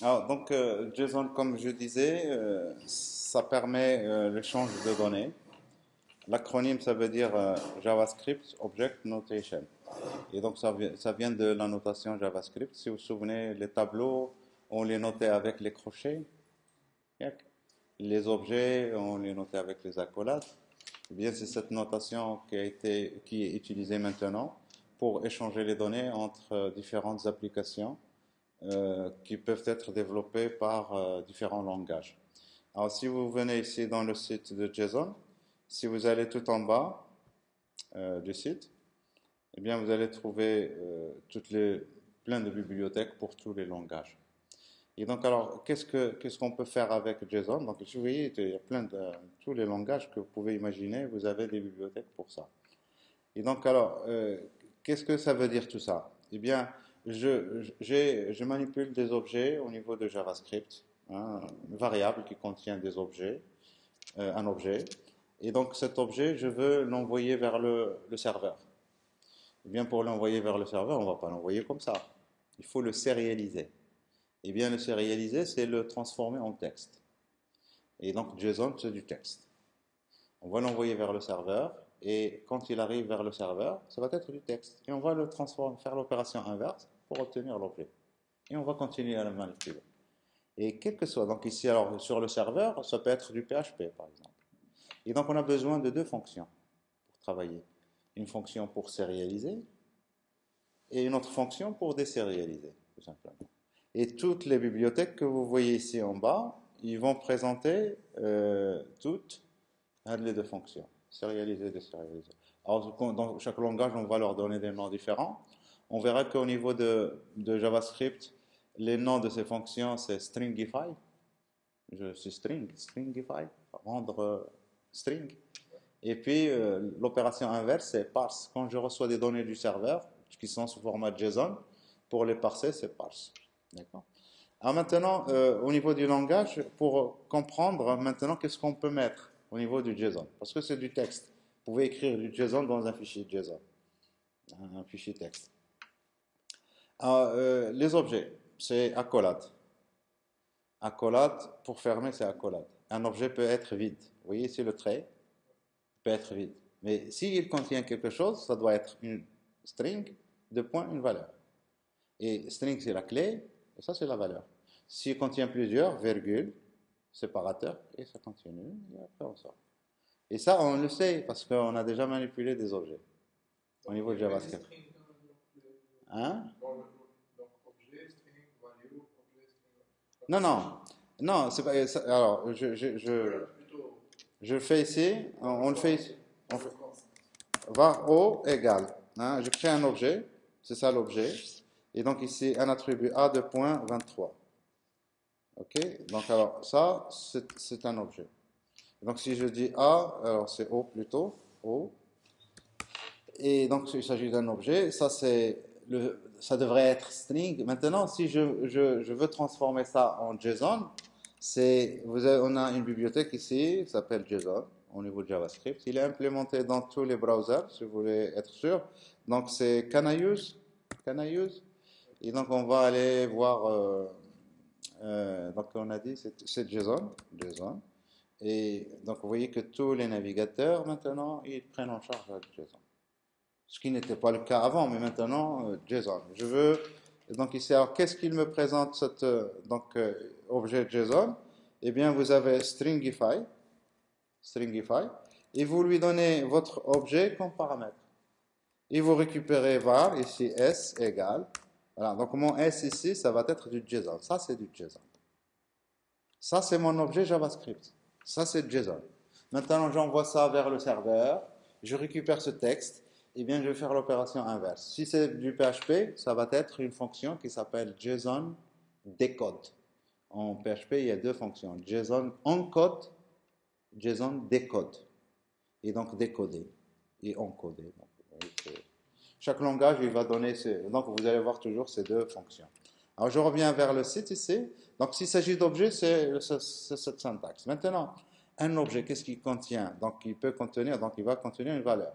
Alors, donc, JSON, comme je disais, ça permet l'échange de données. L'acronyme, ça veut dire JavaScript Object Notation. Et donc, ça vient de la notation JavaScript. Si vous vous souvenez, les tableaux, on les notait avec les crochets. Yak. Les objets, on les notait avec les accolades. Eh bien, c'est cette notation qui est utilisée maintenant pour échanger les données entre différentes applications qui peuvent être développées par différents langages. Alors, si vous venez ici dans le site de JSON, si vous allez tout en bas du site, eh bien, vous allez trouver plein de bibliothèques pour tous les langages. Et donc, alors, qu'est-ce qu'on peut faire avec JSON? Donc, si vous voyez, il y a plein de tous les langages que vous pouvez imaginer, vous avez des bibliothèques pour ça. Et donc, alors, qu'est-ce que ça veut dire tout ça? Eh bien, je manipule des objets au niveau de JavaScript, hein, une variable qui contient des objets, un objet. Et donc, cet objet, je veux l'envoyer vers le serveur. Eh bien, pour l'envoyer vers le serveur, on ne va pas l'envoyer comme ça. Il faut le sérialiser. Eh bien, le sérialiser, c'est le transformer en texte. Et donc, JSON, c'est du texte. On va l'envoyer vers le serveur, et quand il arrive vers le serveur, ça va être du texte. Et on va le transformer, faire l'opération inverse pour obtenir l'objet. Et on va continuer à le manipuler. Et quel que soit, donc ici, alors sur le serveur, ça peut être du PHP par exemple. Et donc on a besoin de deux fonctions pour travailler. Une fonction pour sérialiser et une autre fonction pour désérialiser, tout simplement. Et toutes les bibliothèques que vous voyez ici en bas, ils vont présenter toutes les deux fonctions, sérialiser, désérialiser. Alors, dans chaque langage, on va leur donner des noms différents. On verra qu'au niveau de JavaScript, les noms de ces fonctions, c'est stringify. Je suis stringify, rendre string. Et puis, l'opération inverse, c'est parse. Quand je reçois des données du serveur, qui sont sous format JSON, pour les parser, c'est parse. D'accord? Alors maintenant, au niveau du langage, pour comprendre maintenant qu'est-ce qu'on peut mettre au niveau du JSON, parce que c'est du texte. Vous pouvez écrire du JSON dans un fichier JSON, un fichier texte. Alors, les objets, c'est accolade. Accolade, pour fermer, c'est accolade. Un objet peut être vide. Vous voyez ici le trait, peut être vide. Mais s'il contient quelque chose, ça doit être une string, deux points, une valeur. Et string, c'est la clé, et ça, c'est la valeur. S'il contient plusieurs, virgule, séparateur, et ça continue, et après on sort. Et ça, on le sait, parce qu'on a déjà manipulé des objets au niveau de JavaScript. Hein? Non, non, non, c'est pas, alors, je fais ici, on le fait ici. On fait, var O égale, hein, je crée un objet, c'est ça l'objet, et donc ici, un attribut A de point 23. Ok, donc alors ça, c'est un objet. Donc si je dis A, alors c'est O plutôt, O. Et donc il s'agit d'un objet, ça devrait être string. Maintenant, si je veux transformer ça en JSON, on a une bibliothèque ici qui s'appelle JSON au niveau de JavaScript. Il est implémenté dans tous les browsers, si vous voulez être sûr. Donc c'est can I use? Can I use? Et donc on va aller voir. Donc on a dit c'est JSON, JSON. Et donc vous voyez que tous les navigateurs maintenant ils prennent en charge JSON. Ce qui n'était pas le cas avant, mais maintenant JSON. Je veux donc ici alors qu'est-ce qu'il me présente cet objet JSON? Eh bien vous avez stringify, et vous lui donnez votre objet comme paramètre. Et vous récupérez var ici s égale. Voilà, donc mon s ici ça va être du JSON. Ça c'est du JSON. Ça, c'est mon objet JavaScript. Ça, c'est JSON. Maintenant, j'envoie ça vers le serveur. Je récupère ce texte. Et bien, je vais faire l'opération inverse. Si c'est du PHP, ça va être une fonction qui s'appelle JSON decode. En PHP, il y a deux fonctions. JSON encode, JSON decode. Et donc décoder et encoder. Chaque langage, il va donner donc vous allez voir toujours ces deux fonctions. Alors je reviens vers le site ici. Donc s'il s'agit d'objets, c'est cette syntaxe. Maintenant, un objet, qu'est-ce qu'il contient? Donc il va contenir une valeur.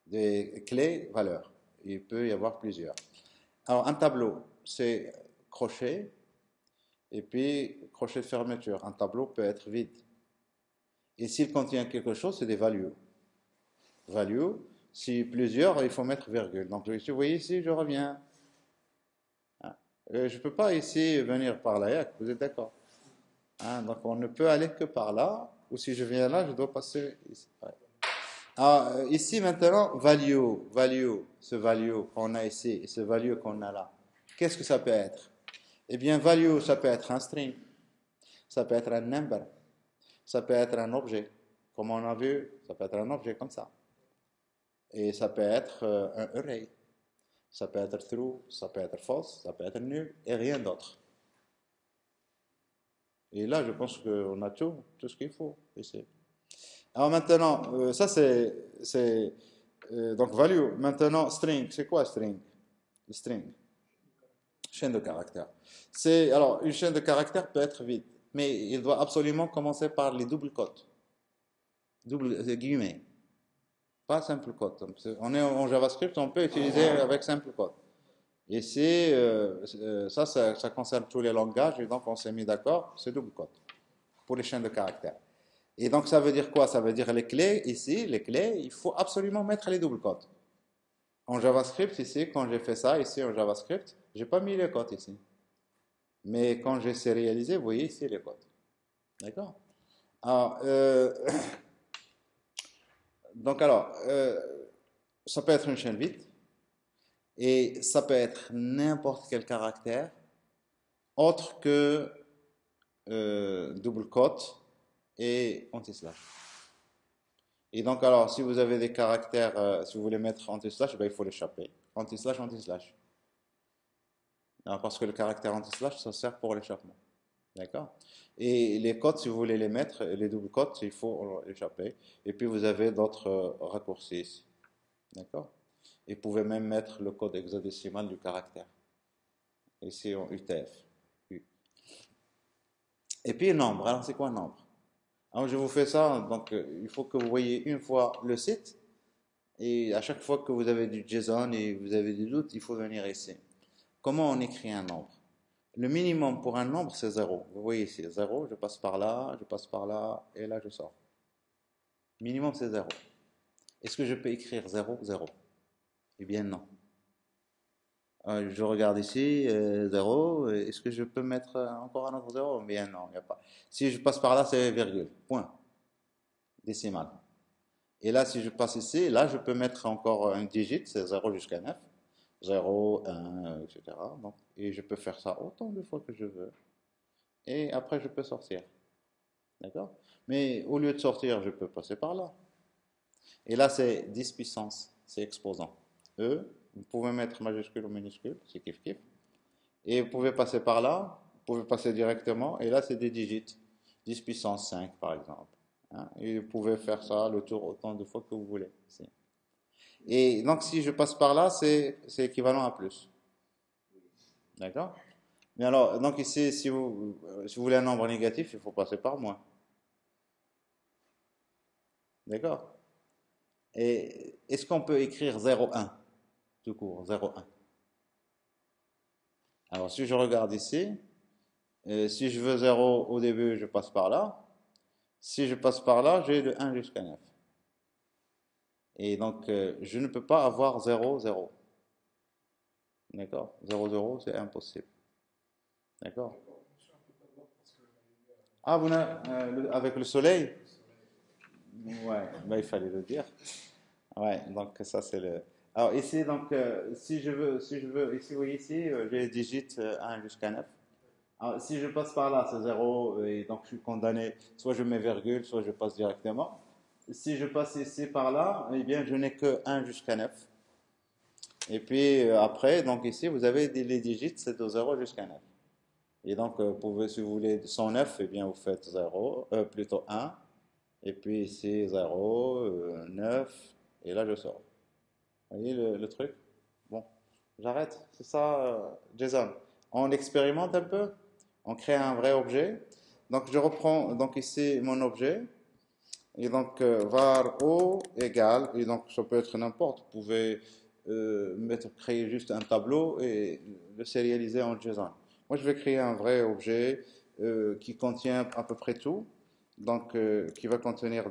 Des clés valeurs. Il peut y avoir plusieurs. Alors un tableau, c'est crochet. Et puis, crochet de fermeture. Un tableau peut être vide. Et s'il contient quelque chose, c'est des values. Value, si plusieurs, il faut mettre virgule. Donc, vous voyez ici, je reviens. Hein. Je ne peux pas ici venir par là, vous êtes d'accord? Hein, donc, on ne peut aller que par là. Ou si je viens là, je dois passer ici. Ouais. Ici, maintenant, ce value qu'on a ici et ce value qu'on a là. Qu'est-ce que ça peut être? Eh bien, value, ça peut être un string. Ça peut être un number. Ça peut être un objet. Comme on a vu, ça peut être un objet comme ça. Et ça peut être un array. Ça peut être true, ça peut être false, ça peut être nul et rien d'autre. Et là, je pense qu'on a tout ce qu'il faut ici. Alors maintenant, ça c'est donc value. Maintenant, string, c'est quoi string? String, chaîne de caractères. Alors une chaîne de caractères peut être vide, mais il doit absolument commencer par les doubles quotes, double guillemets, pas simple quote. On est en JavaScript, on peut utiliser avec simple quote. Et ça concerne tous les langages, et donc on s'est mis d'accord, c'est double quote pour les chaînes de caractères. Et donc ça veut dire quoi? Ça veut dire les clés, ici, les clés, il faut absolument mettre les double quotes. En JavaScript, ici, quand j'ai fait ça, ici en JavaScript, j'ai pas mis les quotes ici. Mais quand j'ai sérialisé, vous voyez ici les quotes. D'accord? Alors, donc alors, ça peut être une chaîne vide, et ça peut être n'importe quel caractère, autre que double quote et anti-slash. Et donc, alors, si vous avez des caractères, si vous voulez mettre anti-slash, ben, il faut l'échapper. Anti-slash, anti-slash. Parce que le caractère anti-slash, ça sert pour l'échappement. D'accord? Et les codes, si vous voulez les mettre, les doubles codes, il faut l'échapper. Et puis, vous avez d'autres raccourcis ici. D'accord? Et vous pouvez même mettre le code hexadécimal du caractère. Ici, en UTF. U. Et puis, nombre. Alors, c'est quoi un nombre? Alors, je vous fais ça, donc il faut que vous voyez une fois le site, et à chaque fois que vous avez du JSON et vous avez des doutes, il faut venir ici. Comment on écrit un nombre? Le minimum pour un nombre, c'est 0. Vous voyez ici, 0, je passe par là, et là je sors. Minimum, c'est 0. Est-ce que je peux écrire 0, 0? Eh bien non. Je regarde ici, 0. Est-ce que je peux mettre encore un autre 0? Eh bien non, il n'y a pas. Si je passe par là, c'est virgule, point, décimal. Et là, si je passe ici, là, je peux mettre encore un digit, c'est 0 jusqu'à 9. 0, 1, etc. Donc, et je peux faire ça autant de fois que je veux. Et après, je peux sortir. D'accord? Mais au lieu de sortir, je peux passer par là. Et là, c'est 10 puissance, c'est exposant. E, vous pouvez mettre majuscule ou minuscule, c'est kiff kiff. Et vous pouvez passer par là, vous pouvez passer directement, et là, c'est des digits. 10 puissance 5, par exemple. Hein? Et vous pouvez faire ça le tour autant de fois que vous voulez. Et donc, si je passe par là, c'est équivalent à plus. D'accord? Mais alors, donc ici, si vous voulez un nombre négatif, il faut passer par moins. D'accord? Et est-ce qu'on peut écrire 0,1 tout court, 0,1? Alors, si je regarde ici, si je veux 0 au début, je passe par là. Si je passe par là, j'ai de 1 jusqu'à 9. Et donc, je ne peux pas avoir 0, 0. D'accord? 0, 0, c'est impossible. D'accord? Ah, avec le soleil? Ouais, bah, il fallait le dire. Ouais, donc ça c'est le. Alors ici, donc, si je veux, ici, vous voyez ici, j'ai les digits 1 jusqu'à 9. Alors, si je passe par là, c'est 0, et donc je suis condamné, soit je mets virgule, soit je passe directement. Si je passe ici par là, eh bien, je n'ai que 1 jusqu'à 9. Et puis après, donc ici, vous avez les digits, c'est de 0 jusqu'à 9. Et donc, vous pouvez, si vous voulez 109, eh bien, vous faites 0, plutôt 1. Et puis ici, 0, 9, et là, je sors. Vous voyez le truc? Bon, j'arrête. C'est ça, Jason. On expérimente un peu. On crée un vrai objet. Donc, je reprends donc ici mon objet. Et donc, var o égale, et donc ça peut être n'importe. Vous pouvez créer juste un tableau et le sérialiser en JSON. Moi, je vais créer un vrai objet qui contient à peu près tout. Donc, qui va contenir